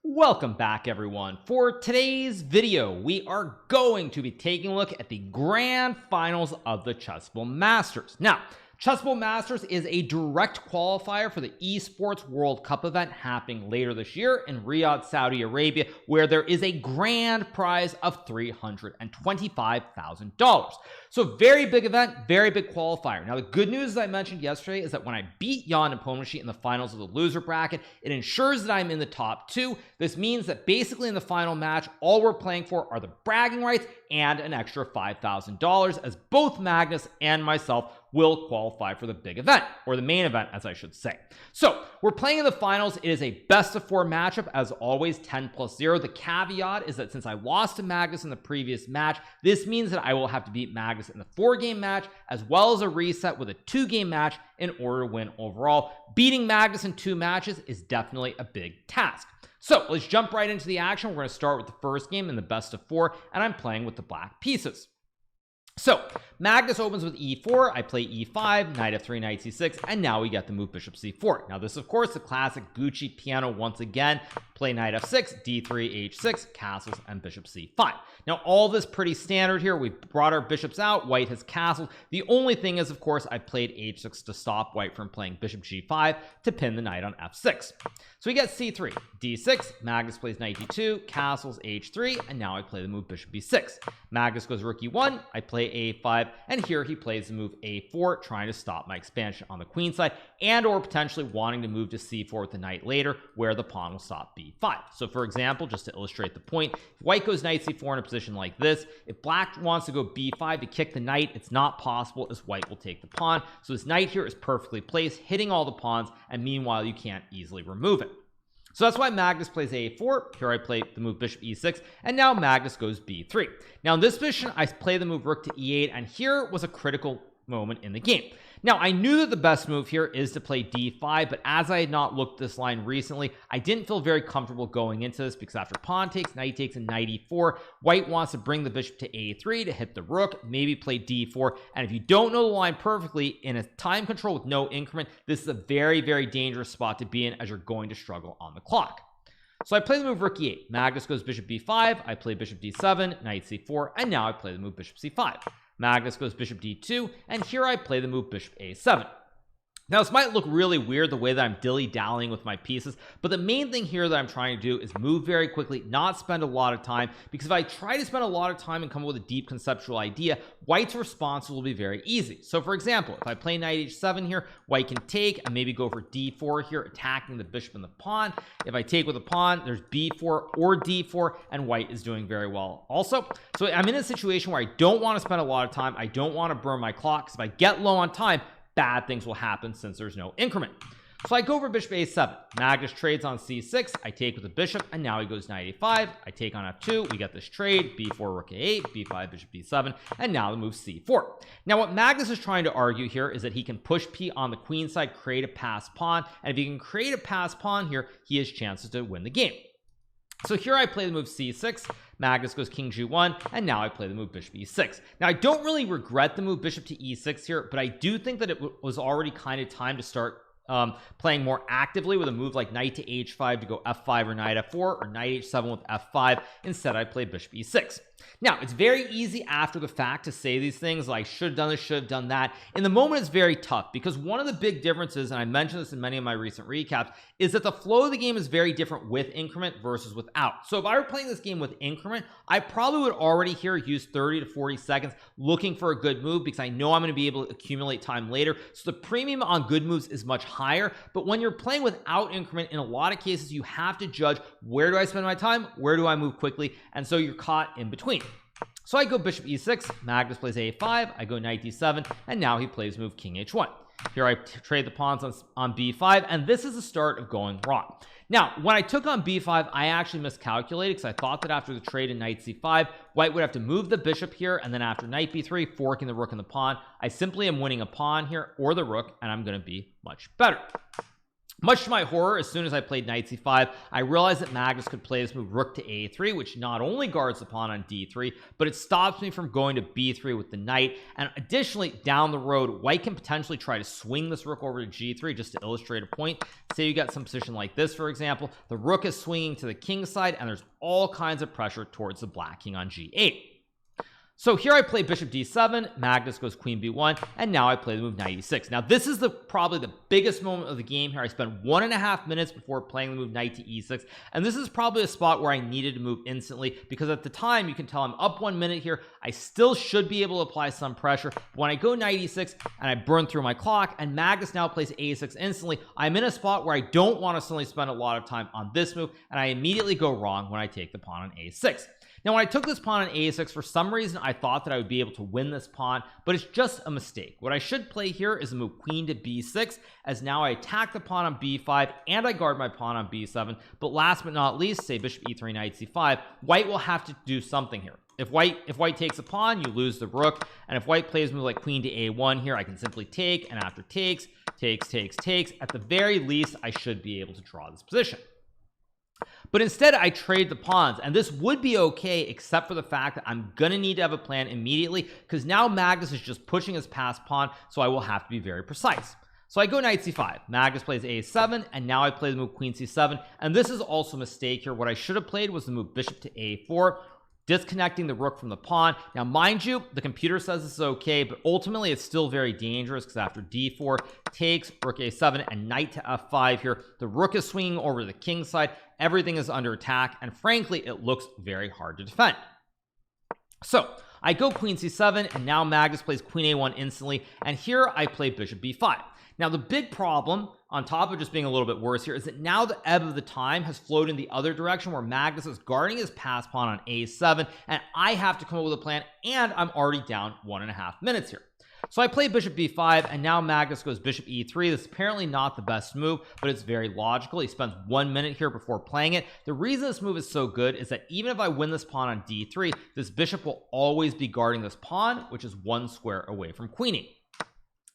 Welcome back, everyone. For today's video, we are going to be taking a look at the grand finals of the Chessable Masters. Now, Chessable Masters is a direct qualifier for the Esports World Cup event happening later this year in Riyadh, Saudi Arabia, where there is a grand prize of $325,000. So very big event, very big qualifier. Now, the good news, as I mentioned yesterday, is that when I beat Jan Nepomniachtchi in the finals of the loser bracket, it ensures that I'm in the top two. This means that basically in the final match, all we're playing for are the bragging rights and an extra $5,000, as both Magnus and myself will qualify for the big event, or the main event, as I should say. So we're playing in the finals. It is a best of 4 matchup, as always, 10+0. The caveat is that since I lost to Magnus in the previous match, this means that I will have to beat Magnus in the 4-game match, as well as a reset with a 2-game match in order to win overall. Beating Magnus in 2 matches is definitely a big task. So let's jump right into the action. We're going to start with the first game in the best of 4, and I'm playing with the black pieces. So Magnus opens with e4, I play e5, knight f3, knight c6, and now we get the move bishop c4. Now this, of course, the classic Gucci piano once again. Play knight f6, d3, h6, castles, and bishop c5. Now all this pretty standard here. We've brought our bishops out. White has castled. The only thing is, of course, I played h6 to stop white from playing bishop g5 to pin the knight on f6. So we get c3, d6, Magnus plays knight d2, castles, h3, and now I play the move bishop b6. Magnus goes rook e1, I play a5, and here he plays the move a4, trying to stop my expansion on the queen side, and or potentially wanting to move to c4 with the knight later, where the pawn will stop b5. So for example, just to illustrate the point, if white goes knight c4 in a position like this, if black wants to go b5 to kick the knight, it's not possible, as white will take the pawn. So this knight here is perfectly placed, hitting all the pawns, and meanwhile you can't easily remove it. So that's why Magnus plays a4. Here I play the move bishop e6, and now Magnus goes b3. Now in this position, I play the move rook to e8, and here was a critical moment in the game. Now I knew that the best move here is to play d5, but as I had not looked this line recently, I didn't feel very comfortable going into this, because after pawn takes, and knight e4, white wants to bring the bishop to a3 to hit the rook, maybe play d4, and if you don't know the line perfectly, in a time control with no increment, this is a very, very dangerous spot to be in, as you're going to struggle on the clock. So I play the move rook e8, Magnus goes bishop b5, I play bishop d7, knight c4, and now I play the move bishop c5. Magnus goes bishop d2, and here I play the move bishop a7. Now this might look really weird the way that I'm dilly-dallying with my pieces, but the main thing here that I'm trying to do is move very quickly, not spend a lot of time, because if I try to spend a lot of time and come up with a deep conceptual idea, white's response will be very easy. So for example, if I play knight h7 here, white can take and maybe go for d4 here, attacking the bishop and the pawn. If I take with a pawn, there's b4 or d4, and white is doing very well also. So I'm in a situation where I don't want to spend a lot of time. I don't want to burn my clock, because if I get low on time, bad things will happen since there's no increment. So I go for bishop a7. Magnus trades on c6. I take with the bishop, and now he goes knight a5. I take on f2. We get this trade, b4 rook a8, b5 bishop b7, and now the move c4. Now what Magnus is trying to argue here is that he can push p on the queen side, create a passed pawn, and if he can create a passed pawn here, he has chances to win the game. So here I play the move c6, Magnus goes king g1, and now I play the move bishop e6. Now I don't really regret the move bishop to e6 here, but I do think that it was already kind of time to start playing more actively with a move like knight to h5 to go f5 or knight f4, or knight h7 with f5. Instead I play bishop e6. Now it's very easy after the fact to say these things like should have done this, should have done that. In the moment it's very tough, because one of the big differences, and I mentioned this in many of my recent recaps, is that the flow of the game is very different with increment versus without. So if I were playing this game with increment, I probably would already here use 30 to 40 seconds looking for a good move, because I know I'm going to be able to accumulate time later. So the premium on good moves is much higher. But when you're playing without increment, in a lot of cases you have to judge, where do I spend my time, where do I move quickly, and so you're caught in between. So I go bishop e6, Magnus plays a5, I go knight d7, and now he plays move king h1. Here I trade the pawns on b5, and this is the start of going wrong. Now when I took on b5, I actually miscalculated, because I thought that after the trade in knight c5, white would have to move the bishop here, and then after knight b3, forking the rook and the pawn. I simply am winning a pawn here, or the rook, and I'm going to be much better. Much to my horror, as soon as I played knight c5, I realized that Magnus could play this move rook to a3, which not only guards the pawn on d3, but it stops me from going to b3 with the knight. And additionally, down the road, white can potentially try to swing this rook over to g3, just to illustrate a point. Say you got some position like this, for example, the rook is swinging to the king side, and there's all kinds of pressure towards the black king on g8. So here I play bishop d7, Magnus goes queen b1, and now I play the move knight e6. Now this is probably the biggest moment of the game here. I spent 1.5 minutes before playing the move knight to e6, and this is probably a spot where I needed to move instantly, because at the time, you can tell I'm up 1 minute here. I still should be able to apply some pressure. When I go knight e6 and I burn through my clock, and Magnus now plays a6 instantly, I'm in a spot where I don't want to suddenly spend a lot of time on this move, and I immediately go wrong when I take the pawn on a6. Now, when I took this pawn on a6, for some reason, I thought that I would be able to win this pawn, but it's just a mistake. What I should play here is a move queen to b6, as now I attack the pawn on b5, and I guard my pawn on b7. But last but not least, say bishop e3, knight c5, white will have to do something here. If white takes a pawn, you lose the rook, and if white plays a move like queen to a1 here, I can simply take, and after takes, at the very least, I should be able to draw this position. But instead, I trade the pawns, and this would be okay, except for the fact that I'm gonna need to have a plan immediately, because now Magnus is just pushing his passed pawn, so I will have to be very precise. So I go knight c5, Magnus plays a7, and now I play the move queen c7, and this is also a mistake here. What I should have played was the move bishop to a4, disconnecting the rook from the pawn. Now, mind you, the computer says this is okay, but ultimately it's still very dangerous, because after d4 takes, rook a7, and knight to f5 here, the rook is swinging over the king side. Everything is under attack, and frankly, it looks very hard to defend. So I go queen c7, and now Magnus plays queen a1 instantly, and here I play bishop b5. Now, the big problem, on top of just being a little bit worse here, is that now the ebb of the time has flowed in the other direction, where Magnus is guarding his passed pawn on a7, and I have to come up with a plan, and I'm already down 1.5 minutes here. So I play bishop b5, and now Magnus goes bishop e3. This is apparently not the best move, but it's very logical. He spends 1 minute here before playing it. The reason this move is so good is that even if I win this pawn on d3, this bishop will always be guarding this pawn, which is 1 square away from queening.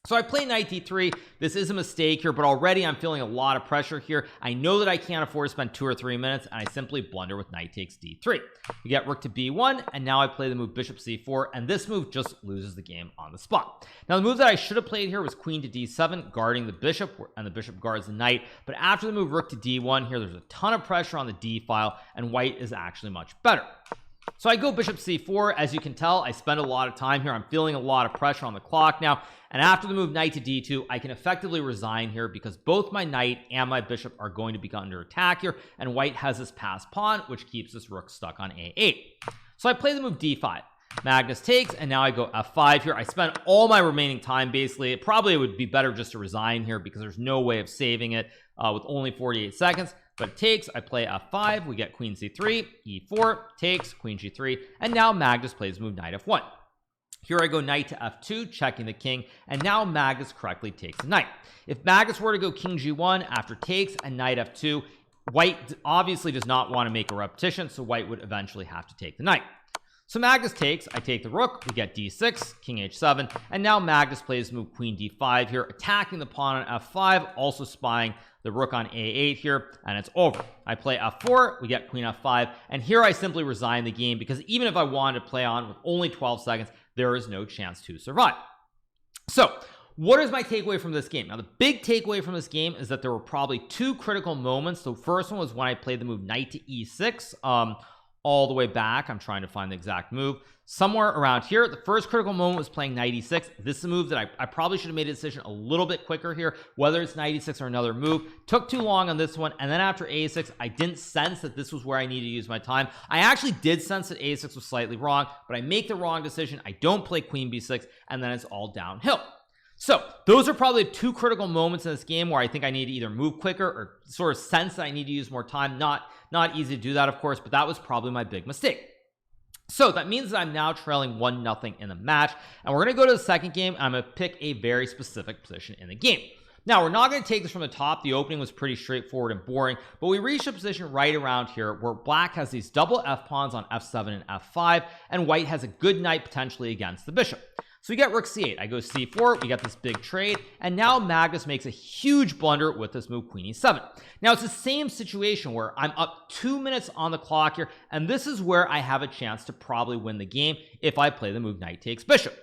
So I play knight d3. This is a mistake here, but already I'm feeling a lot of pressure here. I know that I can't afford to spend 2 or 3 minutes, and I simply blunder with knight takes d3. We get rook to b1, and now I play the move bishop c4, and this move just loses the game on the spot. Now, the move that I should have played here was queen to d7, guarding the bishop, and the bishop guards the knight. But after the move rook to d1 here, there's a ton of pressure on the d file, and white is actually much better. So I go bishop c4. As you can tell, I spend a lot of time here. I'm feeling a lot of pressure on the clock now, and after the move knight to d2, I can effectively resign here, because both my knight and my bishop are going to be under attack here, and white has this passed pawn, which keeps this rook stuck on a8. So I play the move d5. Magnus takes, and now I go f5 here. I spent all my remaining time basically. It probably would be better just to resign here, because there's no way of saving it with only 48 seconds. But it takes, I play f5, we get queen c3, e4, takes, queen g3, and now Magnus plays move knight f1. Here I go knight to f2, checking the king, and now Magnus correctly takes the knight. If Magnus were to go king g1 after takes and knight f2, white obviously does not want to make a repetition, so white would eventually have to take the knight. So Magnus takes, I take the rook, we get d6, king h7, and now Magnus plays move queen d5 here, attacking the pawn on f5, also spying the rook on a8 here, and it's over. I play f4, we get queen f5, and here I simply resign the game, because even if I wanted to play on with only 12 seconds, there is no chance to survive. So what is my takeaway from this game? Now, the big takeaway from this game is that there were probably 2 critical moments. The first one was when I played the move knight to e6, all the way back. I'm trying to find the exact move somewhere around here. The first critical moment was playing knight e6. This is a move that I probably should have made a decision a little bit quicker here, whether it's knight e6 or another move. Took too long on this one, and then after a6, I didn't sense that this was where I needed to use my time. I actually did sense that a6 was slightly wrong, but I make the wrong decision. I don't play queen b6, and then it's all downhill. So those are probably 2 critical moments in this game where I think I need to either move quicker or sort of sense that I need to use more time. Not easy to do that, of course, but that was probably my big mistake. So that means that I'm now trailing 1-0 in the match, and we're going to go to the second game, and I'm going to pick a very specific position in the game. Now, we're not going to take this from the top. The opening was pretty straightforward and boring, but we reached a position right around here where black has these double f pawns on f7 and f5, and white has a good knight potentially against the bishop. So we get rook c8, I go c4, we get this big trade, and now Magnus makes a huge blunder with this move queen e7. Now it's the same situation where I'm up 2 minutes on the clock here, and this is where I have a chance to probably win the game if I play the move knight takes bishop.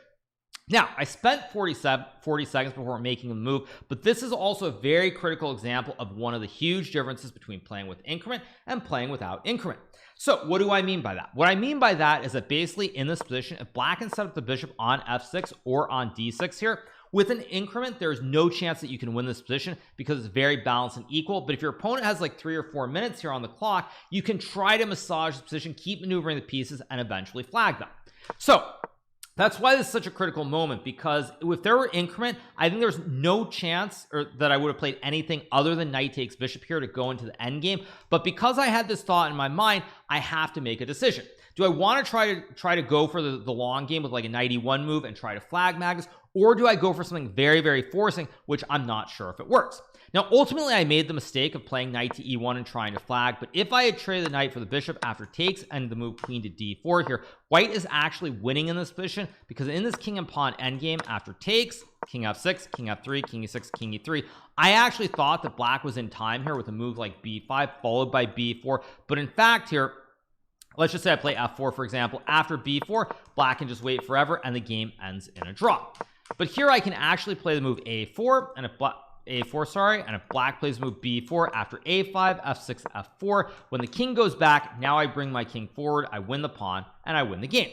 Now I spent 40 seconds before making a move, but this is also a very critical example of one of the huge differences between playing with increment and playing without increment. So what do I mean by that? What I mean by that is that basically in this position, if black can set up the bishop on f6 or on d6 here, with an increment, there's no chance that you can win this position because it's very balanced and equal. But if your opponent has like 3 or 4 minutes here on the clock, you can try to massage the position, keep maneuvering the pieces, and eventually flag them. So that's why this is such a critical moment, because if there were increment, I think there's no chance that I would have played anything other than knight takes bishop here to go into the end game. But because I had this thought in my mind, I have to make a decision. Do I want to try to go for the long game with like a knight e1 move and try to flag Magnus, or do I go for something very, very forcing, which I'm not sure if it works? Now, ultimately, I made the mistake of playing knight to e1 and trying to flag, but if I had traded the knight for the bishop after takes and the move queen to d4 here, white is actually winning in this position, because in this king and pawn endgame, after takes, king f6, king f3, king e6, king e3, I actually thought that black was in time here with a move like b5 followed by b4, but in fact here, let's just say I play f4, for example. After b4, black can just wait forever and the game ends in a draw. But here I can actually play the move a4, and if black plays move b4 after a5, f6, f4, when the king goes back, now I bring my king forward, I win the pawn, and I win the game.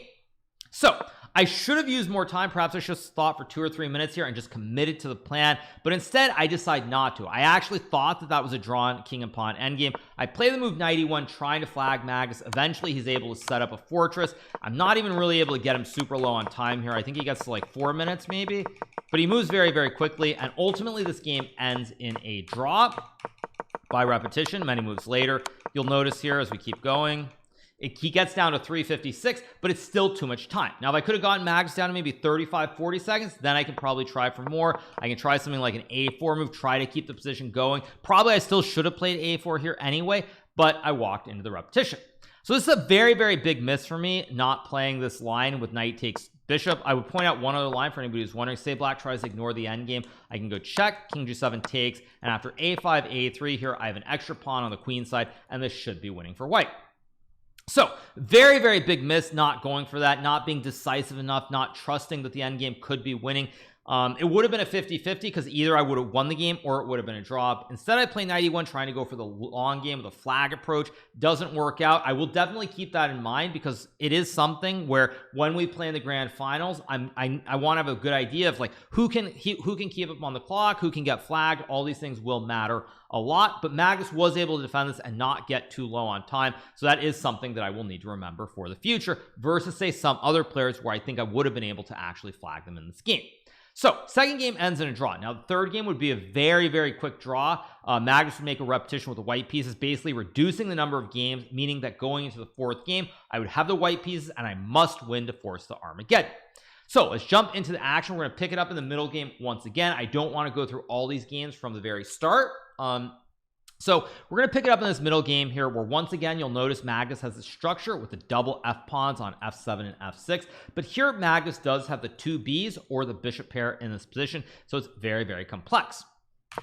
So I should have used more time. Perhaps I should have thought for 2 or 3 minutes here and just committed to the plan, but instead I decide not to. I actually thought that that was a drawn king and pawn endgame. I play the move knight e1 trying to flag Magnus. Eventually he's able to set up a fortress. I'm not even really able to get him super low on time here. I think he gets to like 4 minutes maybe, but he moves very, very quickly, and ultimately this game ends in a draw by repetition. Many moves later, you'll notice here as we keep going, he gets down to 356, but it's still too much time. Now, if I could have gotten Magnus down to maybe 35-40 seconds, then I can probably try for more. I can try something like an a4 move, try to keep the position going. Probably I still should have played a4 here anyway, but I walked into the repetition. So this is a very, very big miss for me, not playing this line with knight takes bishop. I would point out one other line for anybody who's wondering. Say black tries to ignore the endgame, I can go check, king g7 takes, and after a5, a3 here, I have an extra pawn on the queen side, and this should be winning for white. So very, very big miss, not going for that, not being decisive enough, not trusting that the endgame could be winning. It would have been a 50-50 because either I would have won the game or it would have been a draw. Instead, I play knight e1 trying to go for the long game with a flag approach. Doesn't work out. I will definitely keep that in mind because it is something where when we play in the grand finals, I want to have a good idea of like who can keep up on the clock, who can get flagged. All these things will matter a lot, but Magnus was able to defend this and not get too low on time. So that is something that I will need to remember for the future versus say some other players where I think I would have been able to actually flag them in this game. So second game ends in a draw. Now the third game would be a very, very quick draw. Magnus would make a repetition with the white pieces, basically reducing the number of games, meaning that going into the fourth game, I would have the white pieces and I must win to force the Armageddon. So let's jump into the action. We're going to pick it up in the middle game once again. I don't want to go through all these games from the very start. So we're going to pick it up in this middle game here where once again you'll notice Magnus has the structure with the double f pawns on f7 and f6, but here Magnus does have the 2 Bs or the bishop pair in this position, so it's very, very complex.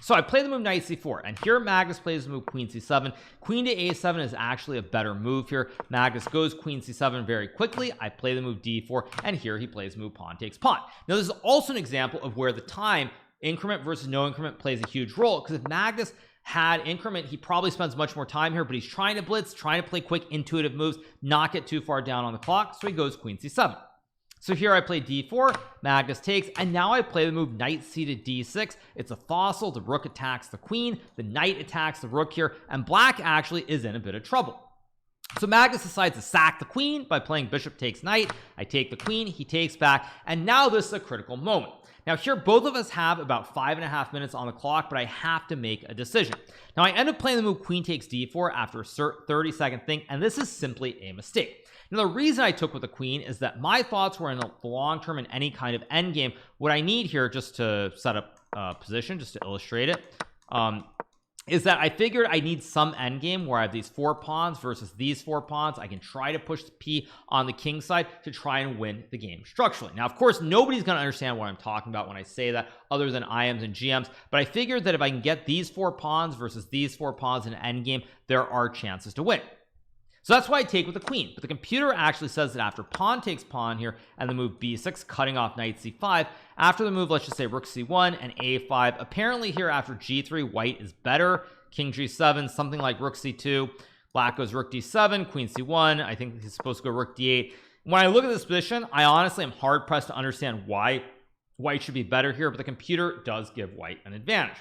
So I play the move knight c4, and here Magnus plays the move queen c7. Queen to a7 is actually a better move here. Magnus goes queen c7 very quickly. I play the move d4, and here he plays move pawn takes pawn. Now this is also an example of where the time increment versus no increment plays a huge role, because if Magnus had increment, he probably spends much more time here, but he's trying to blitz, trying to play quick intuitive moves, not get too far down on the clock, so he goes queen c7. So here I play d4, Magnus takes, and now I play the move knight c to d6. It's a fossil, the rook attacks the queen, the knight attacks the rook here, and black actually is in a bit of trouble. So Magnus decides to sack the queen by playing bishop takes knight. I take the queen, he takes back, and now this is a critical moment. Now here both of us have about 5.5 minutes on the clock, but I have to make a decision. Now I end up playing the move queen takes d4 after a 30-second thing, and this is simply a mistake. Now the reason I took with the queen is that my thoughts were in the long term in any kind of endgame. What I need here, just to set up a position, just to illustrate it, is that I figured I need some endgame where I have these 4 pawns versus these 4 pawns. I can try to push the P on the king side to try and win the game structurally. Now, of course, nobody's going to understand what I'm talking about when I say that other than IMs and GMs, but I figured that if I can get these 4 pawns versus these 4 pawns in endgame, there are chances to win. So that's why I take with the queen, but the computer actually says that after pawn takes pawn here and the move b6, cutting off knight c5, after the move, let's just say rook c1 and a5, apparently here after g3, white is better. King g7, something like rook c2, black goes rook d7, queen c1, I think he's supposed to go rook d8. When I look at this position, I honestly am hard pressed to understand why white should be better here, but the computer does give white an advantage.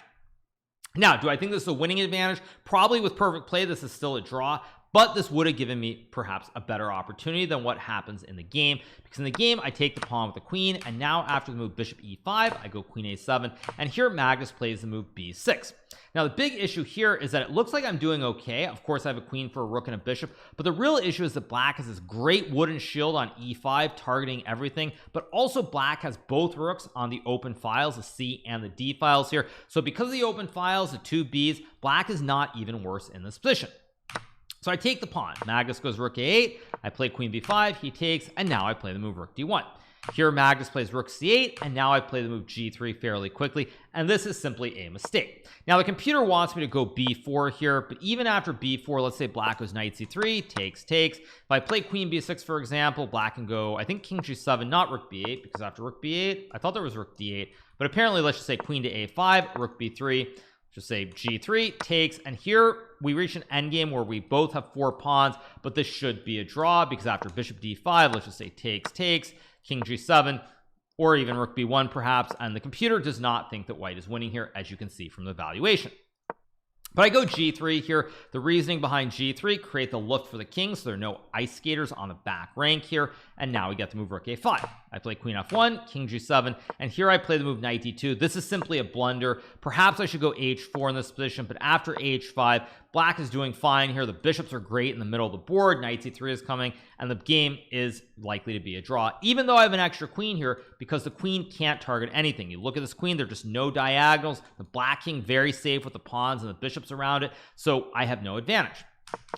Now, do I think this is a winning advantage? Probably with perfect play, this is still a draw, but this would have given me perhaps a better opportunity than what happens in the game, because in the game I take the pawn with the queen, and now after the move bishop e5 I go queen a7, and here Magnus plays the move b6. Now the big issue here is that it looks like I'm doing okay. Of course I have a queen for a rook and a bishop, but the real issue is that black has this great wooden shield on e5 targeting everything, but also black has both rooks on the open files, the C and the D files here. So because of the open files, the 2 Bs, black is not even worse in this position. So I take the pawn. Magnus goes rook a8, I play queen b5, he takes, and now I play the move rook d1. Here Magnus plays rook c8, and now I play the move g3 fairly quickly, and this is simply a mistake. Now the computer wants me to go b4 here, but even after b4, let's say black goes knight c3, takes. If I play queen b6, for example, black can go, I think king g7, not rook b8, because after rook b8, I thought there was rook d8, but apparently let's just say queen to a5, rook b3, just say g3 takes, and here we reach an endgame where we both have 4 pawns, but this should be a draw because after bishop d5, let's just say takes, king g7, or even rook b1 perhaps, and the computer does not think that white is winning here, as you can see from the valuation. But I go g3 here. The reasoning behind g3, create the look for the king so there are no ice skaters on the back rank here, and now we get to move rook a5. I play queen f1, king g7, and here I play the move knight d2. This is simply a blunder. Perhaps I should go h4 in this position, but after h5, black is doing fine here. The bishops are great in the middle of the board, knight c3 is coming, and the game is likely to be a draw, even though I have an extra queen here, because the queen can't target anything. You look at this queen, there are just no diagonals. The black king very safe with the pawns and the bishops around it, so I have no advantage.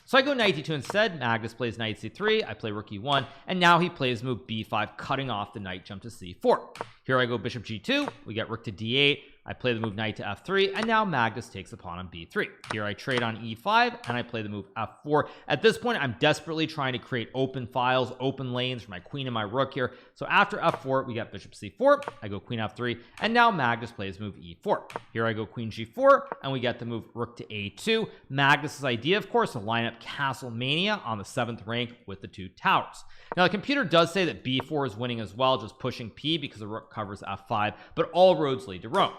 So I go knight d2 instead. Magnus plays knight c3, I play rook e1, and now he plays move b5, cutting off the knight jump to c4. Here I go bishop g2, we get rook to d8, I play the move knight to f3, and now Magnus takes the pawn on b3. Here I trade on e5, and I play the move f4. At this point, I'm desperately trying to create open files, open lanes for my queen and my rook here. So after f4, we get bishop c4, I go queen f3, and now Magnus plays move e4. Here I go queen g4, and we get the move rook to a2. Magnus's idea, of course, to line up Castle Mania on the 7th rank with the 2 towers. Now the computer does say that b4 is winning as well, just pushing p because the rook covers f5, but all roads lead to Rome.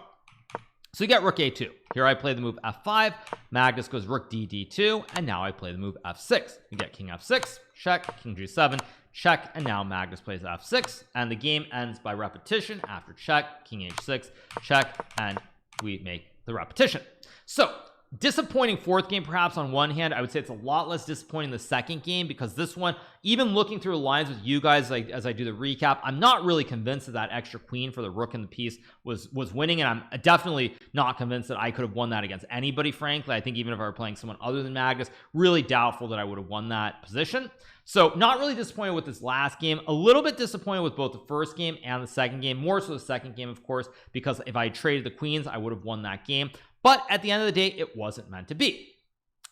So you get rook a2. Here I play the move f5, Magnus goes rook d2, and now I play the move f6. You get king f6, check, king g7, check, and now Magnus plays f6, and the game ends by repetition after check, king h6, check, and we make the repetition. So disappointing 4th game perhaps on one hand. I would say it's a lot less disappointing the 2nd game, because this one, even looking through the lines with you guys as I do the recap, I'm not really convinced that extra queen for the rook and the piece was winning, and I'm definitely not convinced that I could have won that against anybody, frankly. I think even if I were playing someone other than Magnus, really doubtful that I would have won that position. So not really disappointed with this last game, a little bit disappointed with both the 1st game and the 2nd game, more so the 2nd game, of course, because if I traded the queens, I would have won that game. But at the end of the day, it wasn't meant to be.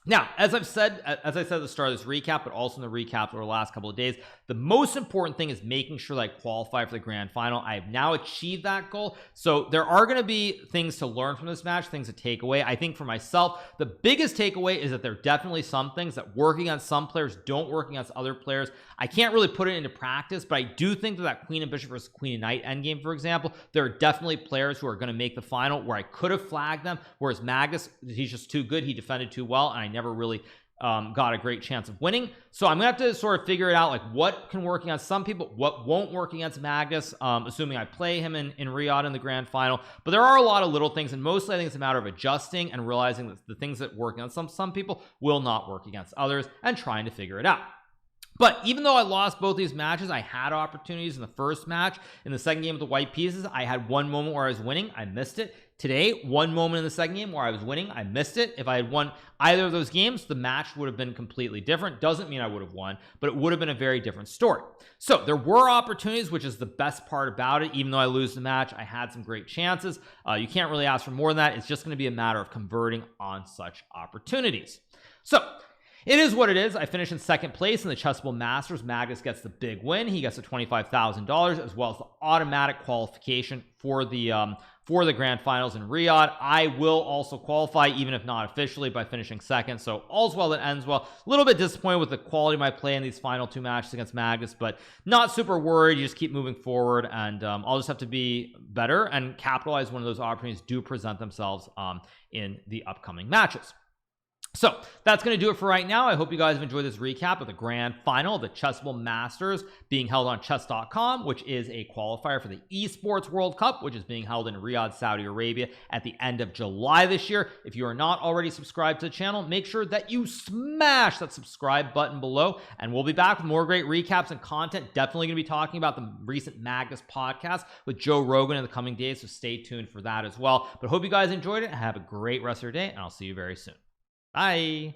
Now, as I said at the start of this recap, but also in the recap over the last couple of days, the most important thing is making sure that I qualify for the grand final. I have now achieved that goal. So there are going to be things to learn from this match, things to take away. I think for myself, the biggest takeaway is that there are definitely some things that work against some players don't work against other players. I can't really put it into practice, but I do think that queen and bishop versus queen and knight endgame, for example, there are definitely players who are going to make the final where I could have flagged them, whereas Magnus, he's just too good, he defended too well, and I never really got a great chance of winning. So I'm gonna have to sort of figure it out, like what can work against some people, what won't work against Magnus, assuming I play him in Riyadh in the grand final. But there are a lot of little things, and mostly I think it's a matter of adjusting and realizing that the things that work against some people will not work against others, and trying to figure it out. But even though I lost both these matches, I had opportunities in the first match. In the second game with the white pieces, I had one moment where I was winning. I missed it. Today, one moment in the second game where I was winning. I missed it. If I had won either of those games, the match would have been completely different. Doesn't mean I would have won, but it would have been a very different story. So there were opportunities, which is the best part about it. Even though I lose the match, I had some great chances. You can't really ask for more than that. It's just going to be a matter of converting on such opportunities. So it is what it is. I finished in second place in the Chessable Masters. Magnus gets the big win. He gets the $25,000 as well as the automatic qualification for the grand finals in Riyadh. I will also qualify, even if not officially, by finishing second. So all's well that ends well. A little bit disappointed with the quality of my play in these final two matches against Magnus, but not super worried. You just keep moving forward, and I'll just have to be better and capitalize when those opportunities do present themselves in the upcoming matches. So that's going to do it for right now. I hope you guys have enjoyed this recap of the grand final of the Chessable Masters being held on chess.com, which is a qualifier for the Esports World Cup, which is being held in Riyadh, Saudi Arabia at the end of July this year. If you are not already subscribed to the channel, make sure that you smash that subscribe button below, and we'll be back with more great recaps and content. Definitely going to be talking about the recent Magnus podcast with Joe Rogan in the coming days, so stay tuned for that as well. But hope you guys enjoyed it. Have a great rest of your day, and I'll see you very soon. Bye.